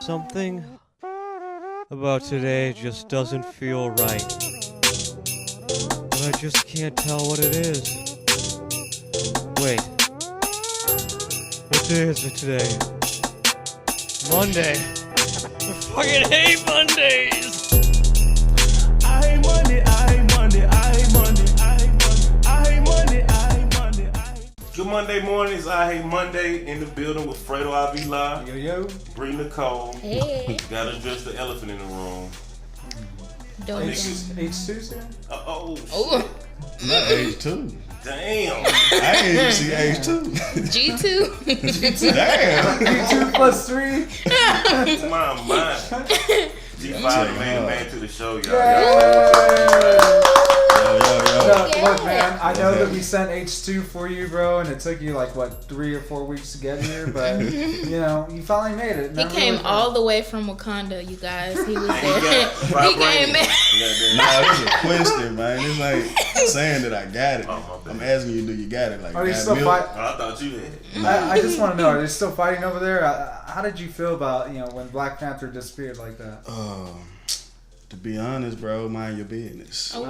Something about today just doesn't feel right. But I just can't tell what it is. Wait. What day is it today? Monday. I fucking hate Mondays! I hate Monday, I hate Monday, I hate Monday, I hate Monday, I hate Monday, I hate Monday, I hate. Good Monday mornings, I hate Monday in the building with Fredo Avila. Yo. Bree Nicole. Hey. Gotta address the elephant in the room. Don't H2's here? Oh. Not H2. Damn. I ain't even see H2. G2. Damn. 2 plus 3? My mind. G5 made it back to the show, y'all. Yo. Look, man, I know that we sent H2 for you, bro, and it took you like, 3 or 4 weeks to get here, but, you finally made it. He came all the way from Wakanda, you guys. He was there. He came in. Nah, it's a question, man. It's like saying that I got it. Oh, I'm asking you, do you got it? Like, Are they got still milk? fighting? I thought you had. I just want to know, are they still fighting over there? How did you feel about, when Black Panther disappeared like that? To be honest, bro, mind your business. Oh.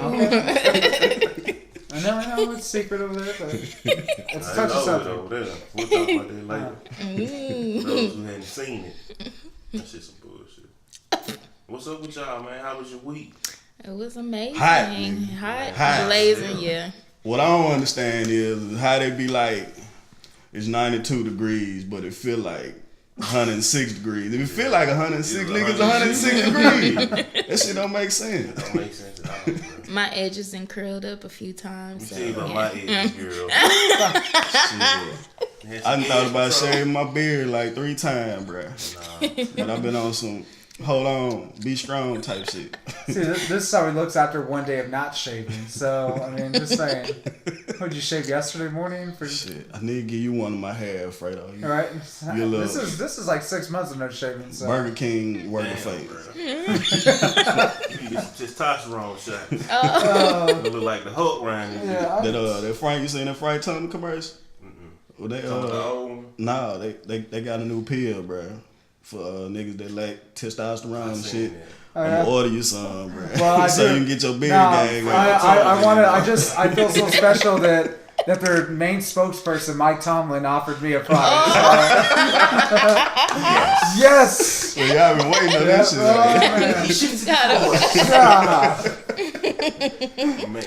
I know, it's secret over there, but it's I touchy know it subject. over there. We'll talk about that later. Those who hadn't seen it. That shit's some bullshit. What's up with y'all, man? How was your week? It was amazing. Hot, nigga. Hot. Blazing, yeah. What I don't understand is how they be like, it's 92 degrees, but it feel like 106 degrees. If it feel like 106, niggas 106 degrees. That shit don't make sense. It don't make sense at all, bro. My edges been curled up a few times. You So, tell you about yeah. my age, girl. Shit. I done thought about shaving my beard like 3 times, bruh. But I've been on some hold on, be strong type shit. See, this is how he looks after one day of not shaving. So, I mean, just saying. Would you shave yesterday morning? Shit, I need to give you one of my hair, Fredo. All right. You look- This is like 6 months of no shaving. So. Burger King worth the Damn, face. bro. You get some testosterone shot. You look like the Hulk around here. Yeah, That Frank, you seen that Frank Tunnel commercial? Well, they nah, they got a new pill, bro, for niggas that lack testosterone and shit. I'm gonna order you some, bro. Well, so do. you can get your beard Nah, gang. I feel so special that their main spokesperson, Mike Tomlin, offered me a product. Yes. Well, y'all been waiting on that shit. Man. She's got it. God. Man.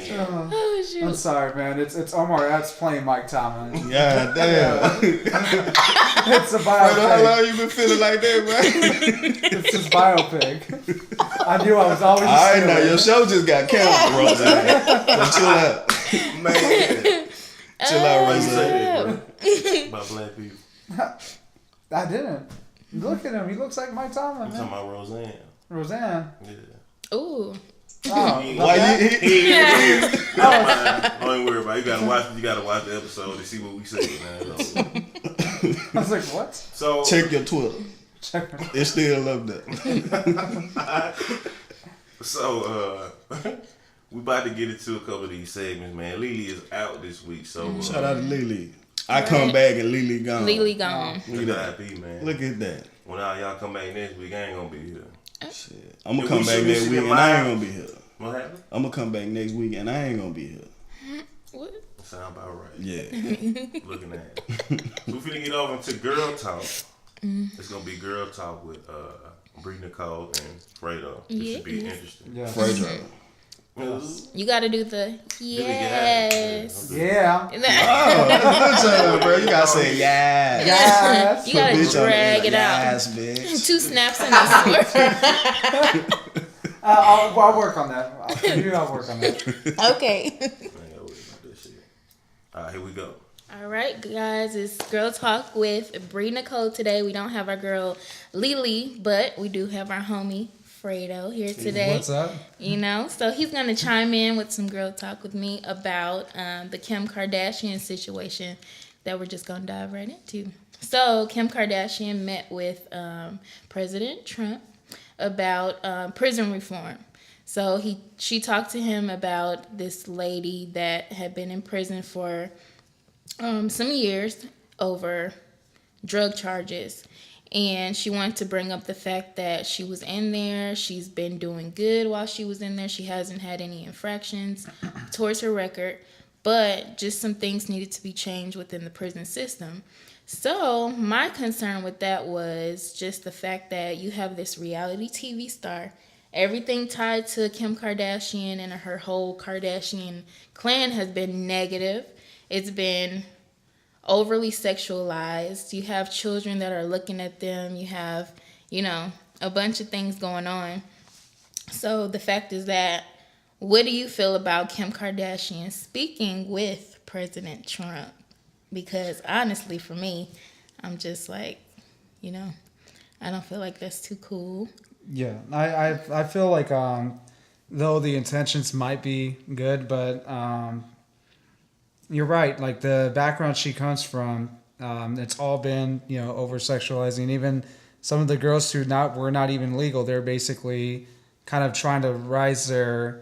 Oh, shoot. I'm sorry, man. It's Omar Epps playing Mike Tomlin. God damn. It's a How biopic. long you been feeling like that, man? It's his biopic. I knew I was always. All right, now your show just got canceled, Roseanne. So chill out. Man. Chill out, Why you say Roseanne. that, bro? About black people. I didn't. Look at him. He looks like Mike Tomlin, I'm talking man. about Roseanne. Roseanne. Yeah. Ooh. Oh, Why He ain't don't even worry about it. You gotta watch the episode to see what we say, man. I was like, what? So check your Twitter. Check. It's still up there. So we about to get into a couple of these segments, man. Lily is out this week, so Shout out to Lily. I come back and Lily gone. Lily gone. Look at that. IP, man. Look at that. When all y'all come back next week, I ain't gonna be here. Shit. I'm gonna Yeah, come we back should- next we week should and I ain't mind. gonna be here. What happened? I'm gonna come back next week and I ain't gonna be here. What? Sound about right. Yeah. Looking at it. So we finna get over into girl talk. It's gonna be girl talk with Bree Nicole and Fredo. It should be Yes. interesting. Yeah. Fredo. You gotta do the yes. Yeah. Oh, bro, you gotta say yes. Yes. You gotta Bitch, I'm drag in it out. Yes, bitch. 2 snaps in the sword. I'll work on that. I'll work on that. Okay. I ain't gotta worry about that shit. Alright, here we go. All right, guys, it's Girl Talk with Bree Nicole today. We don't have our girl Lily, but we do have our homie Fredo here today. What's up? So he's going to chime in with some girl talk with me about the Kim Kardashian situation that we're just going to dive right into. So Kim Kardashian met with President Trump about prison reform. So she talked to him about this lady that had been in prison for some years over drug charges. And she wanted to bring up the fact that she was in there. She's been doing good while she was in there. She hasn't had any infractions towards her record. But just some things needed to be changed within the prison system. So my concern with that was just the fact that you have this reality TV star. Everything tied to Kim Kardashian and her whole Kardashian clan has been negative. It's been overly sexualized. You have children that are looking at them. You have, a bunch of things going on. So the fact is that, what do you feel about Kim Kardashian speaking with President Trump? Because honestly, for me, I'm just like, I don't feel like that's too cool. Yeah, I feel like though the intentions might be good, but you're right. Like the background she comes from, it's all been over sexualizing. Even some of the girls who were not even legal, they're basically kind of trying to rise their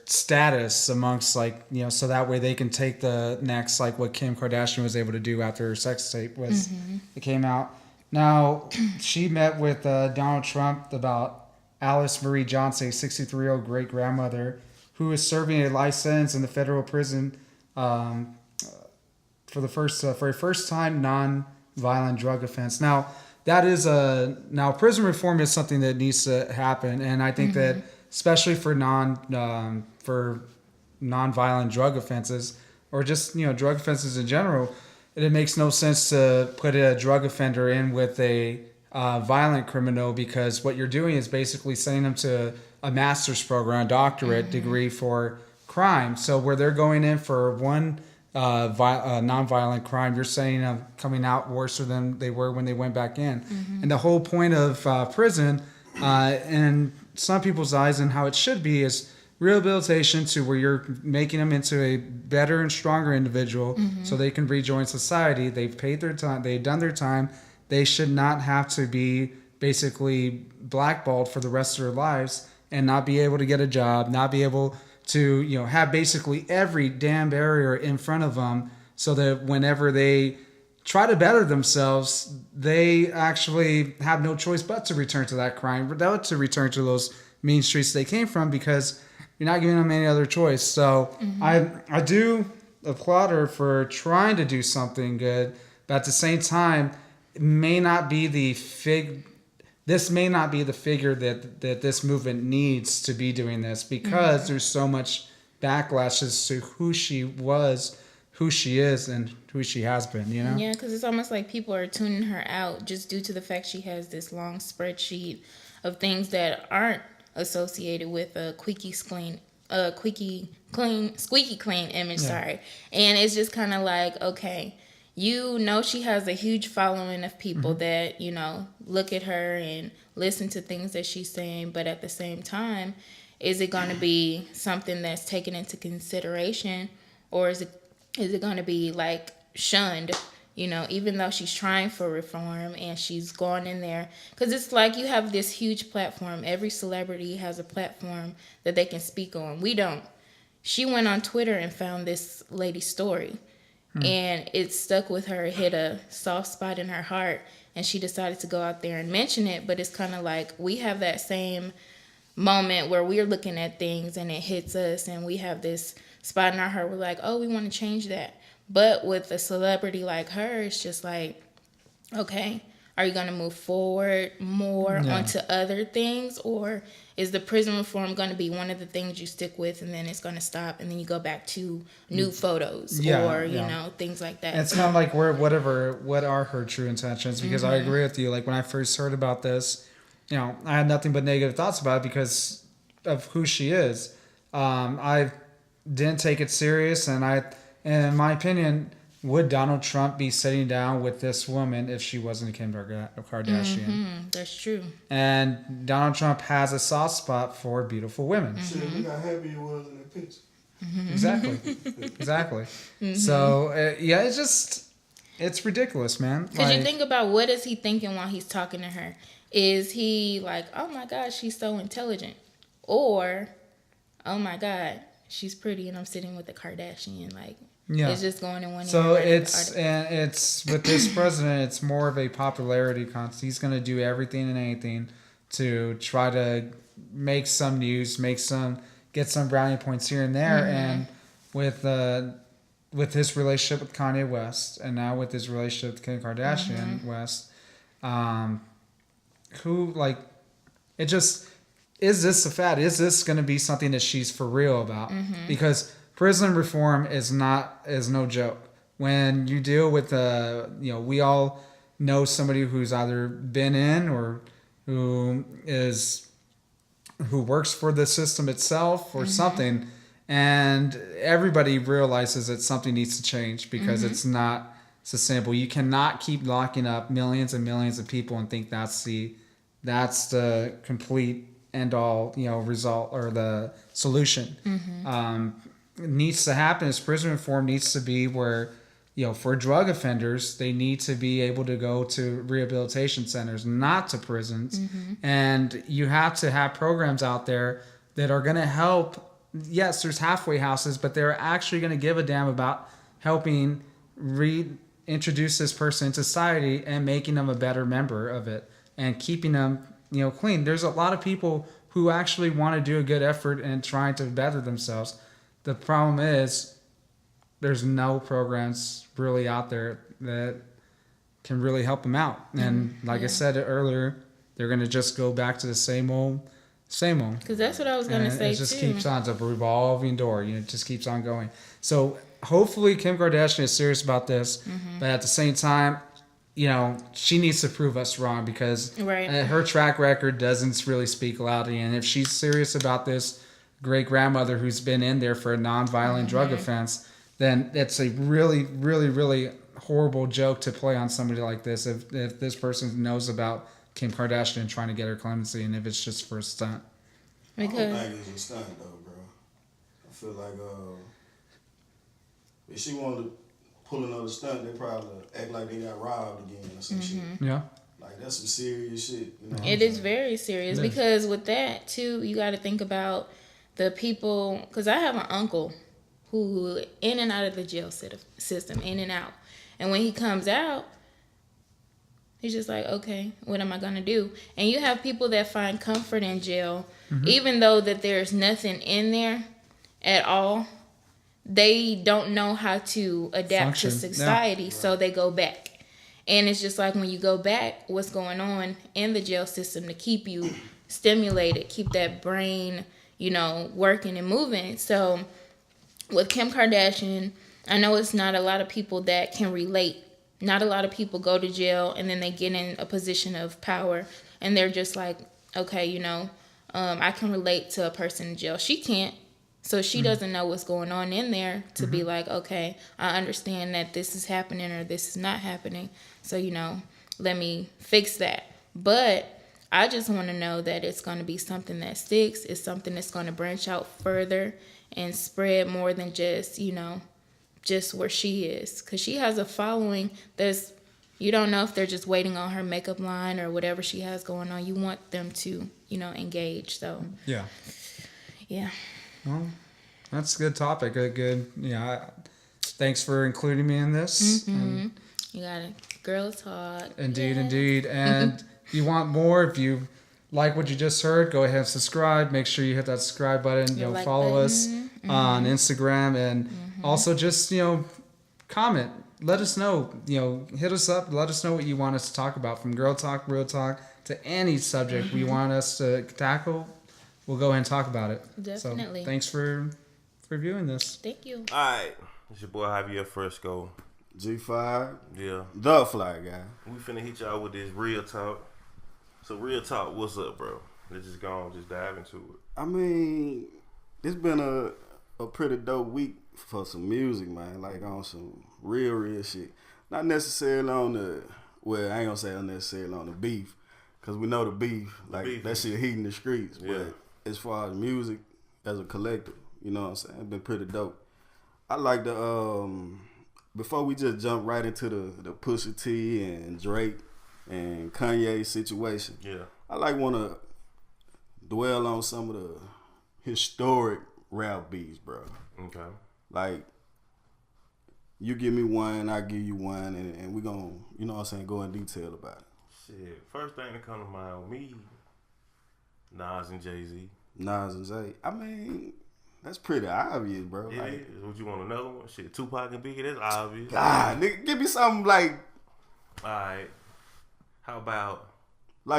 status amongst so that way they can take the next, like what Kim Kardashian was able to do after her sex tape it came out. Now, she met with Donald Trump about Alice Marie Johnson, a 63-year-old great-grandmother who is serving a life sentence in the federal prison for a first time non-violent drug offense. Now, that is prison reform is something that needs to happen, and I think that especially for non-violent drug offenses or just drug offenses in general, it makes no sense to put a drug offender in with a violent criminal, because what you're doing is basically sending them to a master's program, a doctorate degree for crime. So where they're going in for one non-violent crime, you're sending them coming out worse than they were when they went back in. And the whole point of prison, in some people's eyes and how it should be, is rehabilitation, to where you're making them into a better and stronger individual so they can rejoin society. They've paid their time. They've done their time. They should not have to be basically blackballed for the rest of their lives and not be able to get a job, not be able to, have basically every damn barrier in front of them, so that whenever they try to better themselves, they actually have no choice but to return to that crime, but to return to those mean streets they came from, because you're not giving them any other choice. So I do applaud her for trying to do something good, but at the same time, it may not be this may not be the figure that this movement needs to be doing this, because there's so much backlash as to who she was, who she is, and who she has been, Yeah, because it's almost like people are tuning her out just due to the fact she has this long spreadsheet of things that aren't associated with a squeaky clean image. Sorry. And it's just kind of like, okay, she has a huge following of people that look at her and listen to things that she's saying, but at the same time, is it going to be something that's taken into consideration, or is it going to be like shunned? Even though she's trying for reform and she's gone in there, because it's like you have this huge platform. Every celebrity has a platform that they can speak on. We don't. She went on Twitter and found this lady's story, and it stuck with her, hit a soft spot in her heart, and she decided to go out there and mention it. But it's kind of like we have that same moment where we're looking at things and it hits us, and we have this spot in our heart. We're like, oh, we want to change that. But with a celebrity like her, it's just like, okay, are you going to move forward more onto other things? Or is the prison reform going to be one of the things you stick with, and then it's going to stop, and then you go back to new photos or, things like that? It's kind of like what are her true intentions? Because I agree with you. Like when I first heard about this, I had nothing but negative thoughts about it because of who she is. I didn't take it serious, and in my opinion, would Donald Trump be sitting down with this woman if she wasn't Kim Kardashian? That's true. And Donald Trump has a soft spot for beautiful women. Shit, look how happy he was in that picture. Exactly. So, it's ridiculous, man. Because you think about, what is he thinking while he's talking to her? Is he like, oh my God, she's so intelligent? Or, oh my God, she's pretty and I'm sitting with a Kardashian? Like, Yeah. It's just going in one ear. So and it's with this president, it's more of a popularity contest. He's going to do everything and anything to try to make some news, get some brownie points here and there. And with his relationship with Kanye West, and now with his relationship with Kim Kardashian West, who like it just is this a fad? Is this going to be something that she's for real about? Because prison reform is no joke. When you deal with we all know somebody who's either been in or who works for the system itself or something, and everybody realizes that something needs to change because it's not sustainable. You cannot keep locking up millions and millions of people and think that's the complete end all result or the solution. Needs to happen is prison reform needs to be where for drug offenders they need to be able to go to rehabilitation centers, not to prisons. And you have to have programs out there that are going to help. Yes, there's halfway houses, but they're actually going to give a damn about helping reintroduce this person into society and making them a better member of it and keeping them clean. There's a lot of people who actually want to do a good effort and trying to better themselves. The problem is there's no programs really out there that can really help them out. And like I said earlier, they're going to just go back to the same old. Because that's what I was going to say, it just keeps on. It's a revolving door. It just keeps on going. So hopefully Kim Kardashian is serious about this. But at the same time, she needs to prove us wrong because her track record doesn't really speak loudly. And if she's serious about this great-grandmother who's been in there for a non-violent drug offense, then it's a really, really, really horrible joke to play on somebody like this if this person knows about Kim Kardashian trying to get her clemency and if it's just for a stunt. I don't think it's a stunt though, bro. I feel like if she wanted to pull another stunt, they probably act like they got robbed again or some shit. Yeah. Like that's some serious shit. It is very serious because with that too, you got to think about the people. Because I have an uncle who in and out of the jail system, in and out, and when he comes out, he's just like, okay, what am I gonna do? And you have people that find comfort in jail, even though that there's nothing in there at all. They don't know how to adapt to society, so they go back. And it's just like when you go back, what's going on in the jail system to keep you stimulated, keep that brain, working and moving. So with Kim Kardashian, I know it's not a lot of people that can relate. Not a lot of people go to jail and then they get in a position of power and they're just like, okay, I can relate to a person in jail. She can't. So she doesn't know what's going on in there to be like, okay, I understand that this is happening or this is not happening. So, let me fix that. But I just want to know that it's going to be something that sticks. It's something that's going to branch out further and spread more than just, just where she is. Because she has a following you don't know if they're just waiting on her makeup line or whatever she has going on. You want them to, engage. So, yeah. Well, that's a good topic. Good. Thanks for including me in this. You got it. Girl talk. Indeed. And if you want more, if you like what you just heard, go ahead and subscribe. Make sure you hit that subscribe button. Follow us on Instagram and also just, comment. Let us know. Hit us up. Let us know what you want us to talk about, from girl talk, real talk, to any subject we want us to tackle. We'll go ahead and talk about it. Definitely. So, thanks for viewing this. Thank you. All right. It's your boy Javier Fresco. G5. Yeah. The Fly Guy. We finna hit y'all with this real talk. So real talk, what's up, bro? Let's just go on, just dive into it. I mean, it's been a pretty dope week for some music, man. Like on some real shit. Not necessarily on the, I ain't gonna say unnecessarily on the beef. Cause we know the beef, that shit heating the streets. Yeah. But as far as music as a collective, you know what I'm saying? It's been pretty dope. I like the before we just jump right into the Pusha T and Drake and Kanye situation. Yeah. I wanna dwell on some of the historic rap beats, bro. Okay. Like You give me one, I give you one, and we gonna, you know what I'm saying, go in detail about it. Shit, first thing that come to mind with me, Nas and Jay-Z. Nas and Jay. I mean, that's pretty obvious, bro. It Like, is. Would you want another one? Shit, Tupac and Biggie, that's obvious. God, nigga, give me something Alright. How about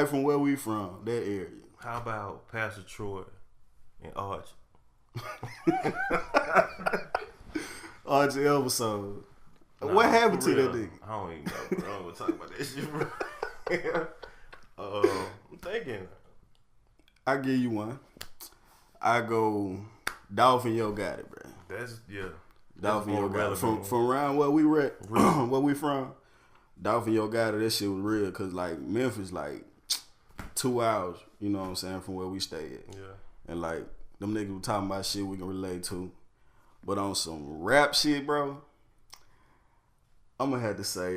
from where we from, that area. How about Pastor Troy and Arch? Archie episode. Nah, What happened for to that real. nigga? I don't even know, bro. I don't want to talk about that shit, bro. I'm thinking. I give you one. I go Dolphin Yo got it, bro. That's, yeah. Dolphin Yo more got it. relevant. From around where we were at, where we from, Dolphin Yo got it. That shit was real, cause like Memphis, like 2 hours, you know what I'm saying, from where we stay at. Yeah. And like them niggas were talking about shit we can relate to. But on some rap shit, bro, I'm gonna have to say,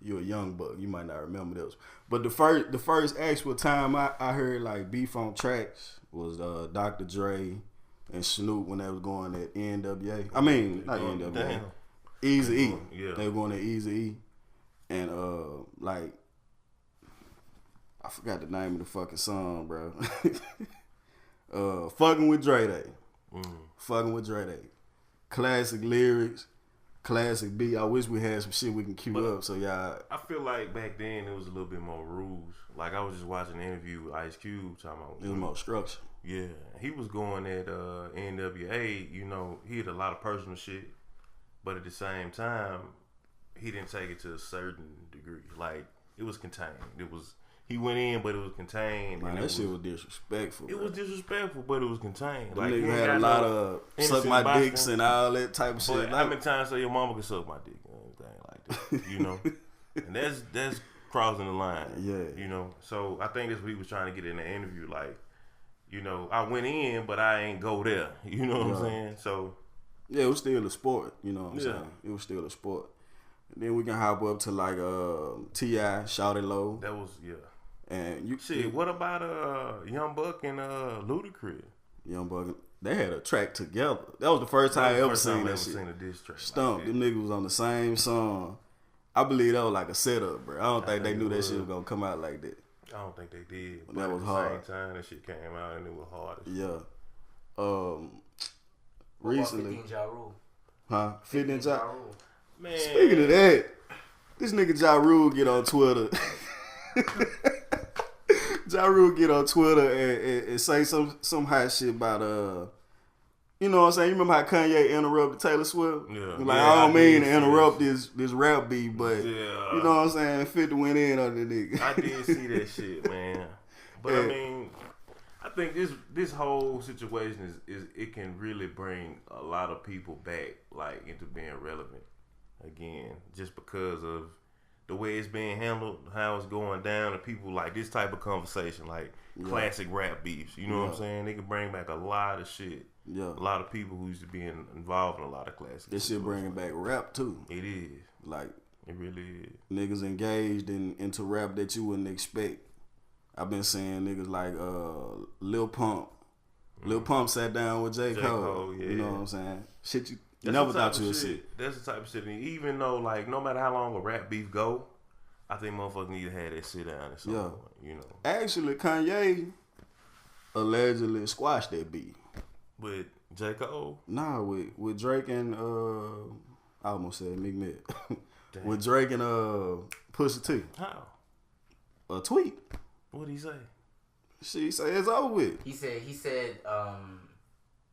you a young buck, you might not remember those. But the first actual time I heard like beef on tracks was Dr. Dre and Snoop when they was going at NWA. I mean, not NWA. Damn. Easy E. Yeah. They were going at Easy E. And like, I forgot the name of the fucking song, bro. Fucking with Dre Day. Fucking with Dre Day. Classic lyrics, classic beat. I wish we had some shit we can cue up. So y'all. I feel like back then it was a little bit more rules. Like I was just watching an interview with Ice Cube talking about It was more structure. Yeah, he was going at NWA. You know, he had a lot of personal shit, but at the same time, he didn't take it to a certain degree. Like it was contained. He went in, but it was contained. Man, and that shit was disrespectful. It bro. was disrespectful, but it was contained. Them Like niggas you ain't had a got lot no of suck innocent my bystander. dicks and all that type of shit. But how Like, many times say your mama can suck my dick or anything like that? You know, and that's crossing the line. Yeah. You know, so I think that's what he was trying to get in the interview. Like, you know, I went in, but I ain't go there. You know what I'm saying? So yeah, it was still a sport. You know what I'm Yeah. saying? It was still a sport. And then we can hop up to like T.I., Shout It Low. that was And you Shit, what about Young Buck and Ludacris? Young Buck, they had a track together. That was the first time I ever First time seen I that ever shit. seen a diss track. Stump. Like Them niggas was on the same song. I believe that was like a setup, bro. I don't think they think knew it that was. shit was gonna come out like that. I don't think they did. But That at was the hard. same time, that shit came out and it was hard. As shit. Yeah. What about Recently, 50 Ja Rule? huh? 50 and Ja. Rule. Man, Speaking of that, this nigga Ja Rule get on Twitter. Ja Rule get on Twitter and say some hot shit about you know what I'm saying? You remember how Kanye interrupted Taylor Swift? Yeah. Like, Yeah, I don't I mean did to see interrupt that this rap beat, but Yeah. you know what I'm saying? 50 went in on the nigga. I did see that shit, man. But I Yeah. mean, I think this whole situation is it can really bring a lot of people back, like, into being relevant again, just because of the way it's being handled, how it's going down, and people like this type of conversation, like classic rap beefs. You know what I'm saying? They can bring back a lot of shit. Yeah. A lot of people who used to be involved in a lot of classic. This shit bringing back rap too. It is. Like, It really is. niggas engaged into rap that you wouldn't expect. I've been seeing niggas like Lil Pump. Lil Pump sat down with J. Cole. yeah. You know what I'm saying? Shit you That's never the type thought you of would see. That's the type of shit. And even though, like, no matter how long a rap beef go, I think motherfuckers need to have that sit down at some Yeah. point. You know, Actually, Kanye allegedly squashed that beat. with J. Cole. Nah, with Drake and I almost said Meek Mill. Damn. With Drake and Pusha T. How? A tweet. What'd he say? She say it's over with. He said,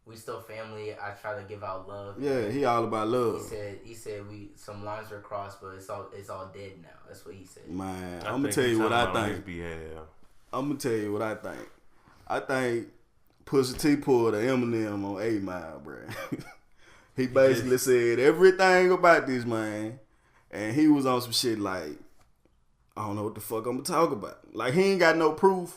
we still family. I try to give out love. Yeah, he all about love. He said some lines were crossed, but it's all dead now. That's what he said. Man, I I'm gonna think tell he you what talking I about on think. his behalf. I'm gonna tell you what I think. I think Pusha T pulled an Eminem on 8 Mile, bro. He basically said everything about this man, and he was on some shit like, I don't know what the fuck I'm gonna talk about. Like, he ain't got no proof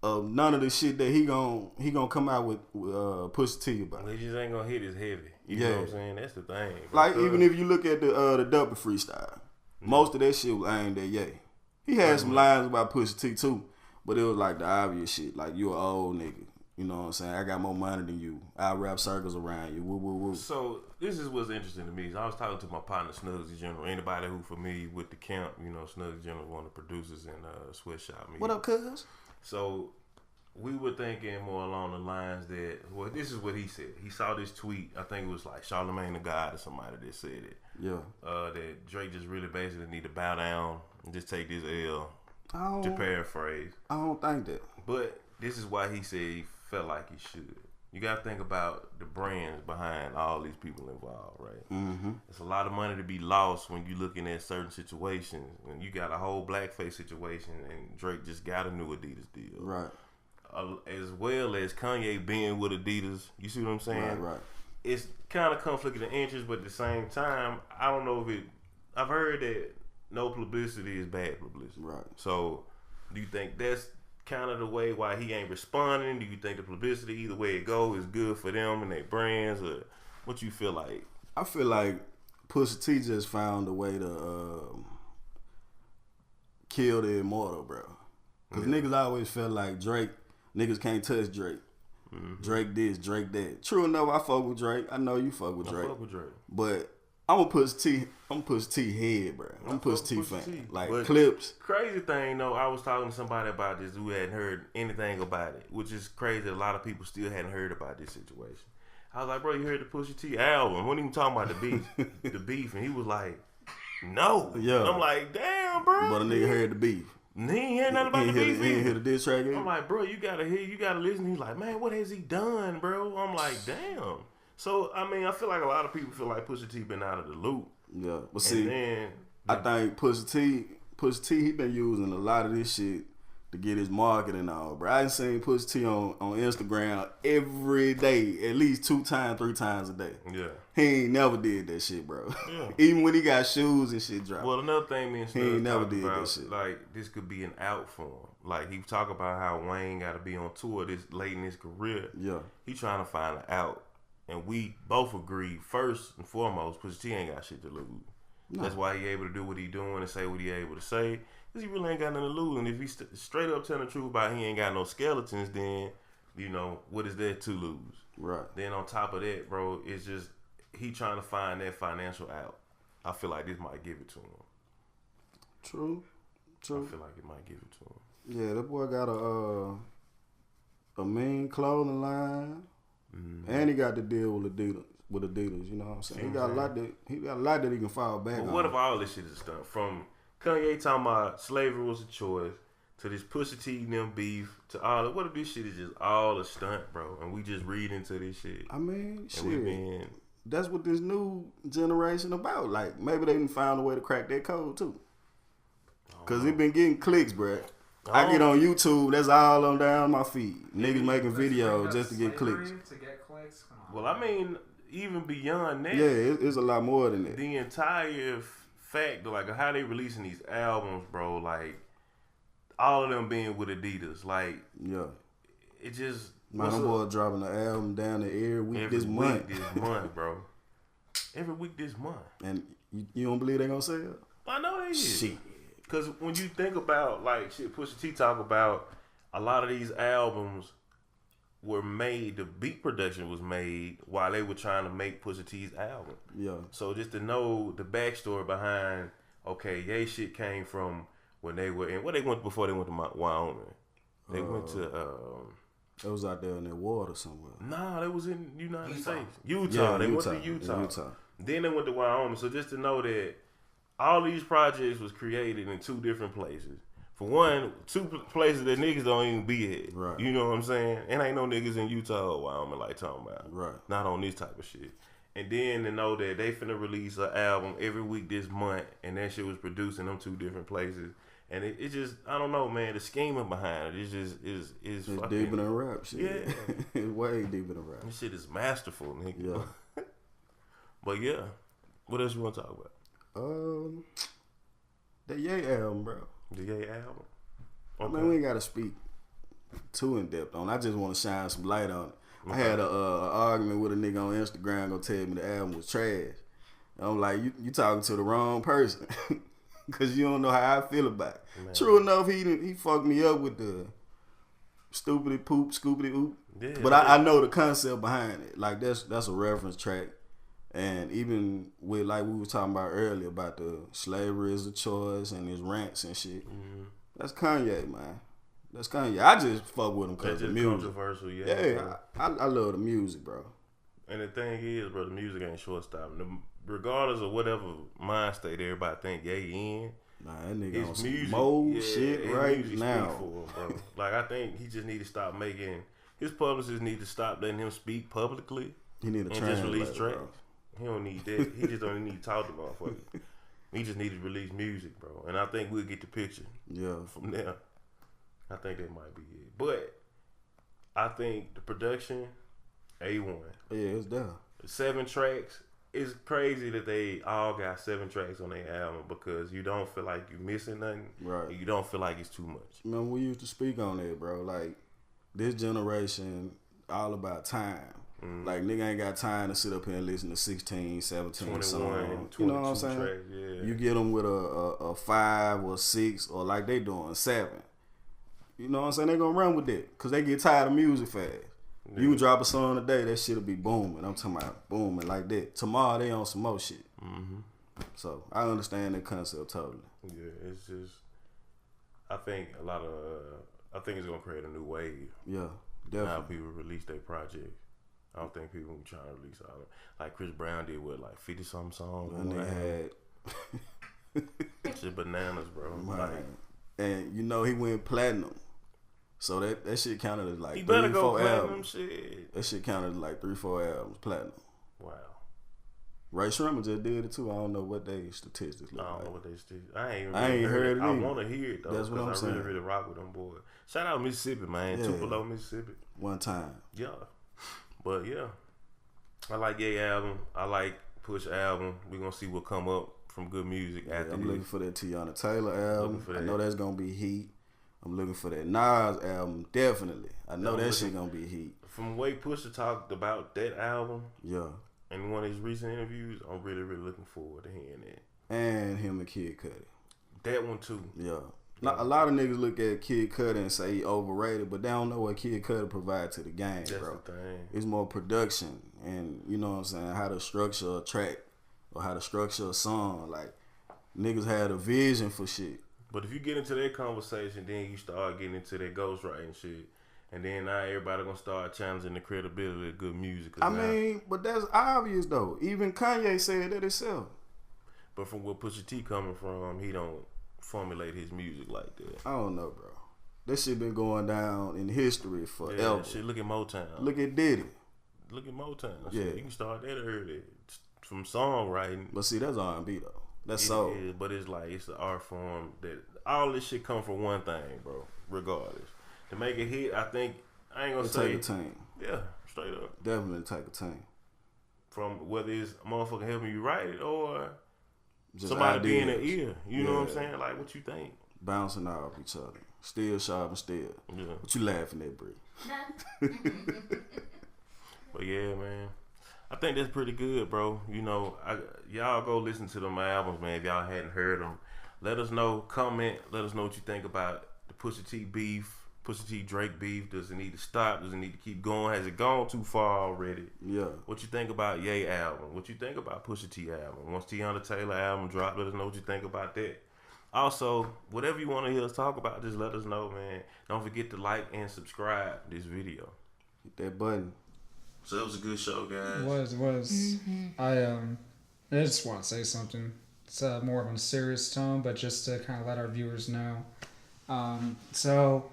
of none of the shit that he gon' come out with Pusha T about. He just ain't gonna hit as heavy. You Yeah. know what I'm saying? That's the thing. Like, Because- even if you look at the Double freestyle, most of that shit was aimed at Ye. He had some lines about Pusha T too, but it was like the obvious shit, like, you an old nigga. You know what I'm saying? I got more money than you. I wrap circles around you. Woo, woo, woo. So this is what's interesting to me. So I was talking to my partner Snugsy General. Anybody who familiar with the camp, you know, Snugsy General, one of the producers in Sweatshop Media. What up, cuz? So we were thinking more along the lines that, well, this is what he said. He saw this tweet. I think it was like Charlamagne the God or somebody that said it. Yeah. That Drake just really basically need to bow down and just take this L. I To paraphrase. I don't think that. But this is why he said he felt like he should. You got to think about the brands behind all these people involved, right? Mm-hmm. It's a lot of money to be lost when you're looking at certain situations. When you got a whole blackface situation and Drake just got a new Adidas deal. Right. As well as Kanye being with Adidas. You see what I'm saying? Right. It's kind of conflicting of interest, but at the same time, I don't know if it... I've heard that no publicity is bad publicity. Right. So, do you think that's kind of the way why he ain't responding? Do you think the publicity, either way it go, is good for them and their brands, or what you feel like? I feel like Pusha T just found a way to kill the immortal, bro. Because niggas always felt like Drake, niggas can't touch Drake. Mm-hmm. Drake this, Drake that. True enough, I fuck with Drake. I know you fuck with Drake. I fuck with Drake. But I'm gonna push T head, bro. I'm gonna push T fan. Like But clips. Crazy thing though, I was talking to somebody about this who hadn't heard anything about it, which is crazy. A lot of people still hadn't heard about this situation. I was like, bro, you heard the Pusha T album? Wasn't even talking about the beef, the beef, and he was like, no. Yeah. I'm like, damn, bro. But a nigga heard the beef. He ain't heard nothing about the beef. He ain't hear the diss track. I'm like, bro, you gotta hear, you gotta listen. He's like, man, what has he done, bro? I'm like, damn. So I mean, I feel like a lot of people feel like Pusha T been out of the loop. Yeah, but see, then, I think Pusha T, he been using a lot of this shit to get his marketing on, bro. I done seen Pusha T on Instagram every day, at least 2 times, 3 times a day. Yeah. He ain't never did that shit, bro. Yeah. Even when he got shoes and shit dropped. Well, another thing me and He ain't Snug never talked did about, that shit. like, this could be an out for him. Like, he talk about how Wayne got to be on tour this late in his career. Yeah. He trying to find an out. And we both agree, first and foremost, Pusha T ain't got shit to lose. No. That's why he able to do what he doing and say what he able to say. Because he really ain't got nothing to lose. And if he straight up telling the truth about he ain't got no skeletons, then, you know, what is there to lose? Right. Then on top of that, bro, it's just he trying to find that financial out. I feel like this might give it to him. True. I feel like it might give it to him. Yeah, that boy got a mean clothing line. Mm-hmm. And he got to deal with Adidas, you know what I'm saying? He got a lot that he can fall back on. What if all this shit is done? From Kanye talking about slavery was a choice, to this Pusha T and them beef, to all that. What if this shit is just all a stunt, bro? And we just read into this shit. I mean, shit. That's what this new generation about. Like, maybe they done found a way to crack that code, too. Because it been getting clicks, bro. I get on YouTube, that's all on down my feed. Niggas making videos just to get clicks. Well, I mean, even beyond that. Yeah, it's a lot more than that. The entire fact, like, how they releasing these albums, bro, like, all of them being with Adidas, like, yeah, it just... Man, them boys dropping the album down there every week this month, bro. Every week this month. And you don't believe they gonna sell? I know they is. Shit. Because when you think about, like, shit, Pusha T talk about a lot of these albums were made, the beat production was made while they were trying to make Pusha T's album. Yeah. So just to know the backstory behind, okay, Ye shit came from when they were in, where they went before they went to Wyoming? They went to, it was out there in the water somewhere. Nah, they was in United States. Utah. They went to Utah. Then they went to Wyoming. So just to know that all these projects was created in 2 different places. For one, 2 places that niggas don't even be at. Right. You know what I'm saying? And ain't no niggas in Utah or Wyoming like talking about. Right. Not on this type of shit. And then to know that they finna release an album every week this month, and that shit was produced in them 2 different places. And it just, I don't know, man, the scheming behind it is just, is fucking. It's deeper than rap shit. Yeah. It's way deeper than rap. This shit is masterful, nigga. Yeah. But yeah. What else you want to talk about? The Ye album, bro. The Ye album? Okay. I mean, we ain't got to speak too in depth on it. I just want to shine some light on it. Okay. I had a argument with a nigga on Instagram gonna tell me the album was trash. And I'm like, you talking to the wrong person. Because you don't know how I feel about it. Man. True enough, he fucked me up with Stoopity poop, scoopity oop. Yeah, But I know the concept behind it. Like that's a reference track. And even with like we were talking about earlier about the slavery is a choice and his rants and shit. Mm-hmm. That's Kanye, man. That's Kanye. I just fuck with him because That's of the just music. controversial, yeah. Yeah, Bro. I love the music, bro. And the thing is, bro, the music ain't short stopping. Regardless of whatever mind state everybody think Ye in, Nah, that nigga on his some music, mode shit his right music now. speak for him, bro. Like I think he just need to stop making. His publicists need to stop letting him speak publicly He need a and just release translator, tracks. bro. He don't need that. He just don't need to talk to motherfuckers. He just need to release music, bro. And I think we'll get the picture Yeah. from there. I think that might be it. But I think the production, A1. Yeah, it's there. 7 tracks. It's crazy that they all got 7 tracks on their album because you don't feel like you're missing nothing. Right. You don't feel like it's too much. Remember, we used to speak on it, bro. Like, this generation, all about time. Mm-hmm. Like, nigga ain't got time to sit up here and listen to 16, 17 21, songs. 22 You know what I'm saying? tracks, yeah. You get them with a 5 or 6 or like they doing 7. You know what I'm saying? They gonna run with that because they get tired of music fast. Yeah. You can drop a song today, that shit'll be booming. I'm talking about booming like that. Tomorrow they on some more shit. Mm-hmm. So I understand that concept totally. Yeah, it's just, I think I think it's gonna create a new wave. Yeah, Now definitely. people release their projects. I don't think people be trying to release all of it. Like Chris Brown did with like 50 something songs. And they had Shit bananas, bro. man. Like, And you know he went platinum. So that shit counted as like he 3 better or go 4 platinum albums. shit. That shit counted as like 3-4 albums platinum. Wow. Ray Sherman just did it too. I don't know what they statistics I look don't like. know what they still. I ain't I ain't heard it I either. want to hear it though. That's what I'm because I really, saying. really rock with them boys. Shout out Mississippi, man. Yeah. Tupelo, Mississippi. One time. Yeah. But yeah, I like Ye album. I like Push album. We gonna see what come up from good music Yeah, after I'm this. looking for that Tiana Taylor album. Looking for I that. know that's gonna be heat. I'm looking for that Nas album. Definitely. I know I'm that looking- shit gonna be heat. From the way Pusha talked about that album Yeah. in one of his recent interviews, I'm really, really looking forward to hearing that. And him and Kid Cudi. That one too. Yeah. Now, a lot of niggas look at Kid Cudi and say he overrated, but they don't know what Kid Cudi provide to the game, That's bro. the thing. It's more production and, you know what I'm saying, how to structure a track or how to structure a song. Like, niggas had a vision for shit. But if you get into that conversation, then you start getting into that ghostwriting shit. And then now everybody gonna start challenging the credibility of good music. 'Cause I now- mean, but that's obvious, though. Even Kanye said that himself. but from where Pusha T coming from, he don't formulate his music like that. I don't know, bro. This shit been going down in history Yeah, forever. shit. Look at Motown. Look at Diddy. Look at Motown. Yeah. Shit, you can start that early from songwriting. But see, that's R&B, though. That's soul. It is, but it's like it's the art form that all this shit come from one thing, bro. Regardless, to make it hit, I think I ain't gonna It say take a team. yeah, straight up. Definitely take a team. From whether it's a motherfucker helping you write it or Just somebody being in ideas. the ear. You know what I'm Yeah. saying? Like what you think? Bouncing off each other. Still sharp and still. Yeah. What you laughing at, Bree? But yeah, man. I think that's pretty good, bro. You know, y'all go listen to them albums, man. If y'all hadn't heard them, let us know. Comment. Let us know what you think about the Pusha T beef, Pusha T Drake beef. Does it need to stop? Does it need to keep going? Has it gone too far already? Yeah. What you think about Ye album? What you think about Pusha T album? Once Tiana Taylor album drop, let us know what you think about that. Also, whatever you want to hear us talk about, just let us know, man. Don't forget to like and subscribe this video. Hit that button. So it was a good show, guys. It was. I just want to say something. It's more of a serious tone, but just to kind of let our viewers know. So,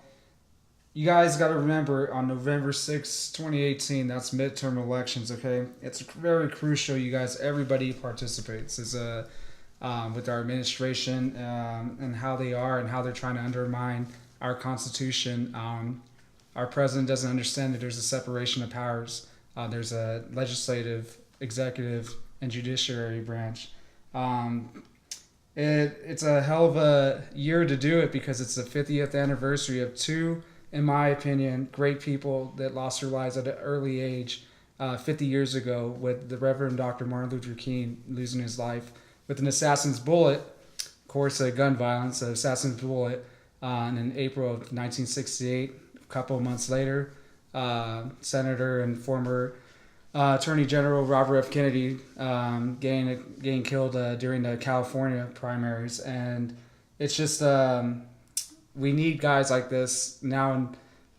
you guys got to remember on November 6, 2018, that's midterm elections, okay? It's very crucial, you guys, everybody participates. It's with our administration and how they are and how they're trying to undermine our Constitution. Our president doesn't understand that there's a separation of powers. There's a legislative, executive, and judiciary branch. It's a hell of a year to do it because it's the 50th anniversary of two, in my opinion, great people that lost their lives at an early age 50 years ago, with the Reverend Dr. Martin Luther King losing his life with an assassin's bullet. Of course, gun violence, an assassin's bullet in April of 1968. couple of months later, Senator and former Attorney General Robert F. Kennedy getting killed during the California primaries. And it's just we need guys like this now,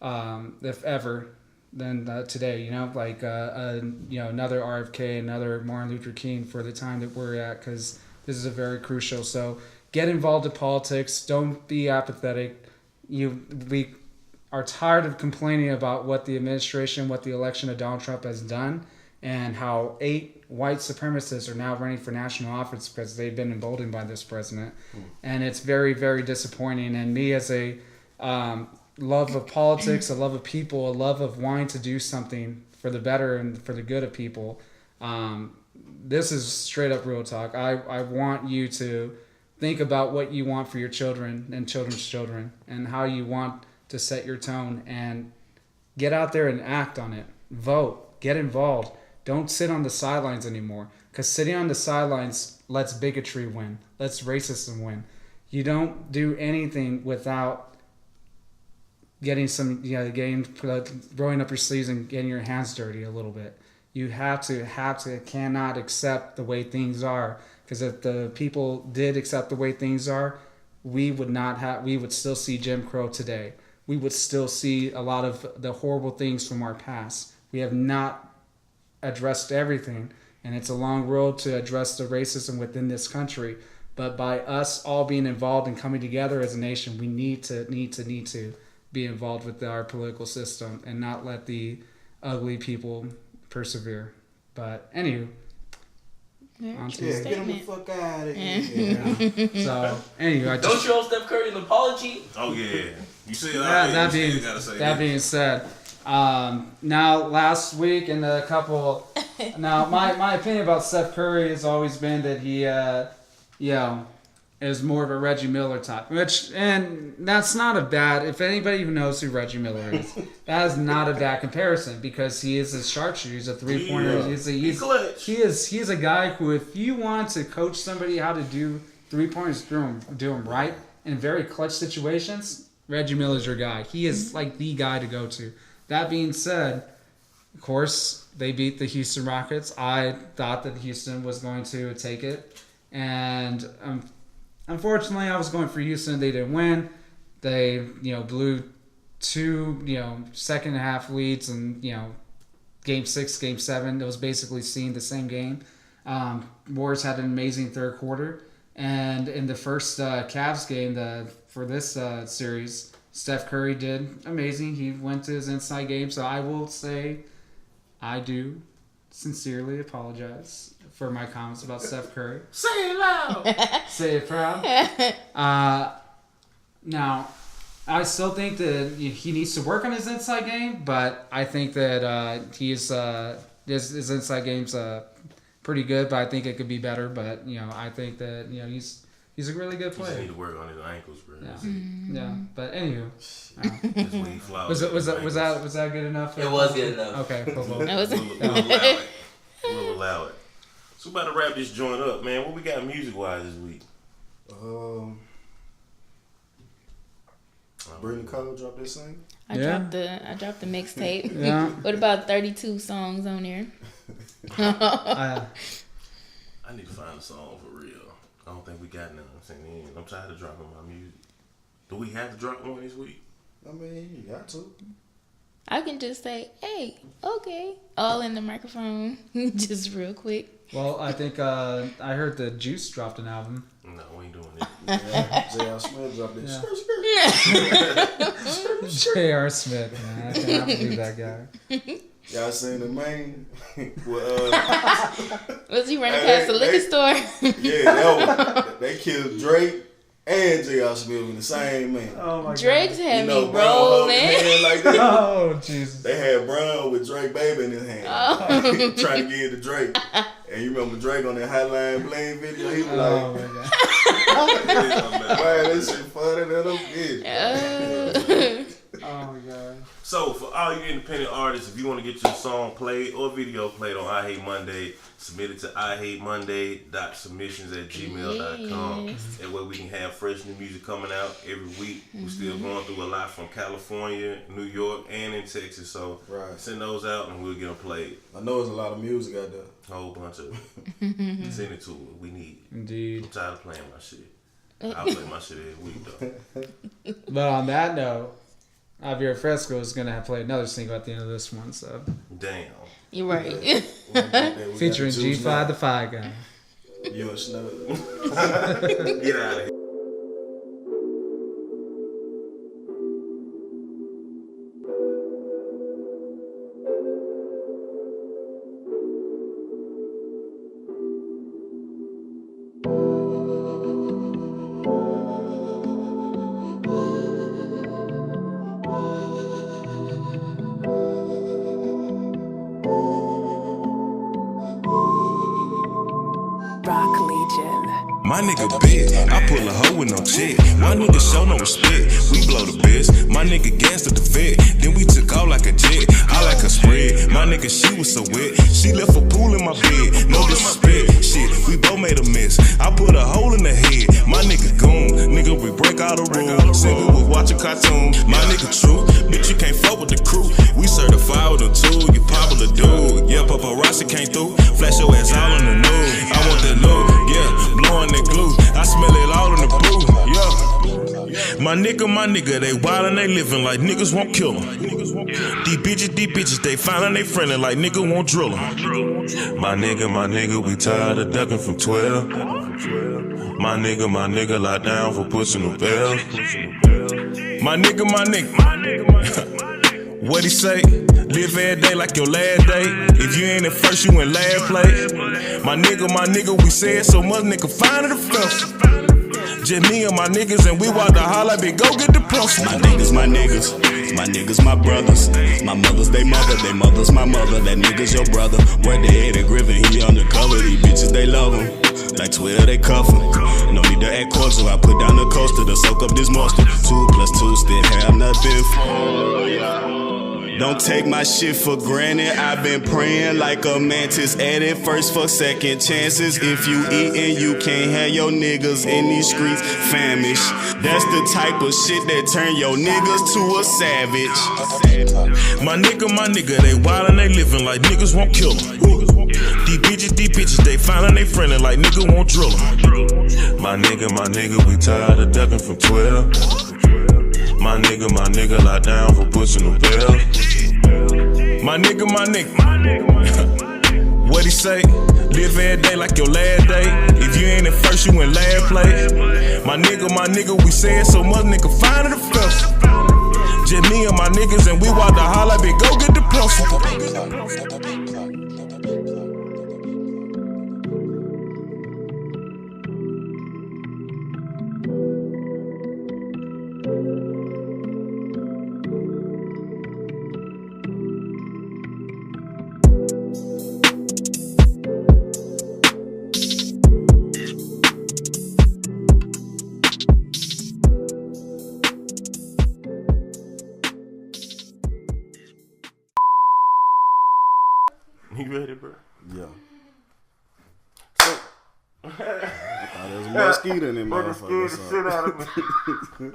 if ever, than today. You know, like another RFK, another Martin Luther King for the time that we're at, because this is a very crucial. So get involved in politics. Don't be apathetic. We are tired of complaining about what the administration, what the election of Donald Trump has done, and how 8 white supremacists are now running for national office because they've been emboldened by this president. And it's very, very disappointing. And me, as a love of politics, a love of people, a love of wanting to do something for the better and for the good of people, this is straight up real talk. I want you to think about what you want for your children and children's children, and how you want to set your tone, and get out there and act on it. Vote. Get involved. Don't sit on the sidelines anymore, because sitting on the sidelines lets bigotry win, lets racism win. You don't do anything without getting some, rolling up your sleeves and getting your hands dirty a little bit. You cannot accept the way things are, because if the people did accept the way things are, we would still see Jim Crow today. We would still see a lot of the horrible things from our past. We have not addressed everything, and it's a long road to address the racism within this country. But by us all being involved and coming together as a nation, we need to be involved with our political system and not let the ugly people persevere. But anywho, Get him the fuck out of here. Yeah. So anyway, Don't you owe Steph Curry an apology? Oh yeah, you see that being said, now last week and a couple. Now my opinion about Steph Curry has always been that he, is more of a Reggie Miller type, and that's not a bad. If anybody who knows who Reggie Miller is, that is not a bad comparison, because he is a sharpshooter. He's a 3-pointer. Yeah. He's a guy who, if you want to coach somebody how to do 3-pointers, do them right in very clutch situations, Reggie Miller's your guy. He is like the guy to go to. That being said, of course, they beat the Houston Rockets. I thought that Houston was going to take it, and unfortunately, I was going for Houston. They didn't win. They, blew 2, second half leads, and game 6, game 7. It was basically seeing the same game. Warriors had an amazing third quarter, and in the first Cavs game for this series, Steph Curry did amazing. He went to his inside game, so I will say I do sincerely apologize for my comments about Steph Curry. Say it loud. Say it proud. Now, I still think that he needs to work on his inside game, but I think that his inside game's pretty good, but I think it could be better. But I think that he's a really good player. He need to work on his ankles, bro. Yeah. But anywho, was that good enough? It was good enough. Okay, cool. We'll allow it. So we about to wrap this joint up, man. What we got music-wise this week? Brittany Cole dropped this thing. I dropped the mixtape. Yeah. What about 32 songs on there? I need to find a song for real. I don't think we got none. I'm tired of dropping my music. Do we have to drop one this week? I mean, you got to. I can just say, hey, okay, all in the microphone, just real quick. Well, I think I heard the Juice dropped an album. No, we ain't doing it. Yeah, J.R. Smith dropped this. J.R. Smith, man. I cannot believe that guy. Y'all seen the main? Was he running past the liquor store? Yeah, they killed Drake and J.R. Smith in the same man. Oh my Drake's God. had me Brown rolling. like that. Oh, Jesus. They had Brown with Drake Baby in his hand. Oh. Trying to get it to Drake. And you remember Drake on that Hotline Bling video? He was Oh, like, my God. man, this shit funny than a bitch. Oh, my God. So for all you independent artists, if you want to get your song played or video played on I Hate Monday, submit it to ihatemonday.submissions@gmail.com. Yes. That way we can have fresh new music coming out every week. We're still going through a lot from California, New York, and in Texas. So send those out and we'll get them played. I know there's a lot of music out there. A whole bunch of it. Send it to us. We need it. Indeed. I'm tired of playing my shit. I'll play my shit every week though. But on that note, Javier Fresco is going to play another single at the end of this one, so. Damn. You're right. Featuring G5 the Fi Guy. You and Snow. Get out of here. My nigga big, I pull a hoe with no check. My nigga show no respect. We blow the best. My nigga gassed at the vet. Then we took off like a jet. I like a spread. My nigga, she was so wet. She left a pool in my bed. No disrespect. Shit, we both made a mess. I put a hole in the head. My nigga goon. Nigga, we break all the rules. Said we was watching cartoons. My nigga true. Bitch, you can't fuck with the crew. We certified with them too. You popular dude. Yeah, paparazzi came through. Flash your ass all on the news. I want that look. Yeah, blowing that glue. I smell it all in the booth, yeah. My nigga, they wildin', they living like niggas won't kill them. These bitches, they findin' they friendly like nigga won't drill them. My nigga, we tired of ducking from 12. My nigga, lie down for pushing the bells. My nigga, what he say? Live every day like your last day. If you ain't in first, you in last place. My nigga, we said so much, nigga, find it a first. Just me and my niggas, and we walk the holla, bitch, go get the plus. My niggas, my brothers. My mother's they mother's my mother. That nigga's your brother. Where they at at Griffin, he undercover. These bitches, they love him. Like Twitter, they cuff him. No need to act cordial. I put down the coaster to soak up this monster. 2 + 2 still have nothing for ya. Don't take my shit for granted. I've been praying like a mantis. Added first for second chances. If you eatin', you can't have your niggas in these streets famished. That's the type of shit that turn your niggas to a savage. My nigga, they wildin', they living like niggas won't kill them. These bitches, they findin' they friendly like nigga won't drill them. My nigga, we tired of ducking from 12. My nigga, lie down for pushing the bells. My nigga, what he say? Live every day like your last day. If you ain't in first, you in last place. My nigga, we said so much, nigga, find it a first. Just me and my niggas, and we walk the holla, bitch, go get the plus. You ready, bro? Yeah. So, I thought there was a mosquito in there, Mother scared the shit out of me.